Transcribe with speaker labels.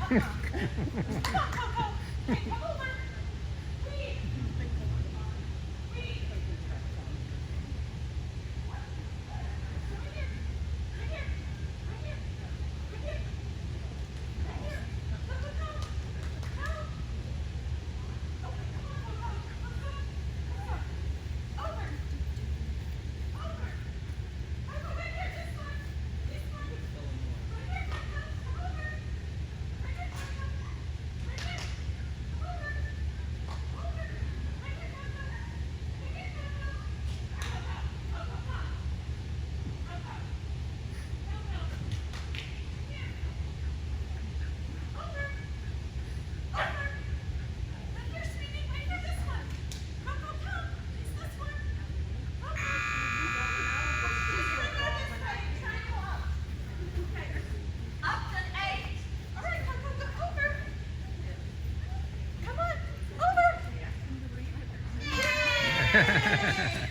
Speaker 1: Come, come, come. Hey, come over. Wait. Wait. Right here. Right here. Right here. Right here. Right here. Come, come, come. Come. Okay, come on, come on. Come on. Over. Over. Over. Right here. This one. This one. Right here. Come, come. Come over. Right here. Come, come. Right here. Come over. Over. Right here. Come, come. Right here. Come, come. Come, come. Come, come, come. Come, come. Come, come. Here. Over. Over. Right here, sweetie. Right here. This one. Come, come, come. It's this one. Come, come. Just bring her this way. Try and go up. Okay. Up to 8. All right, come, come, come over. Come on, over. Yay!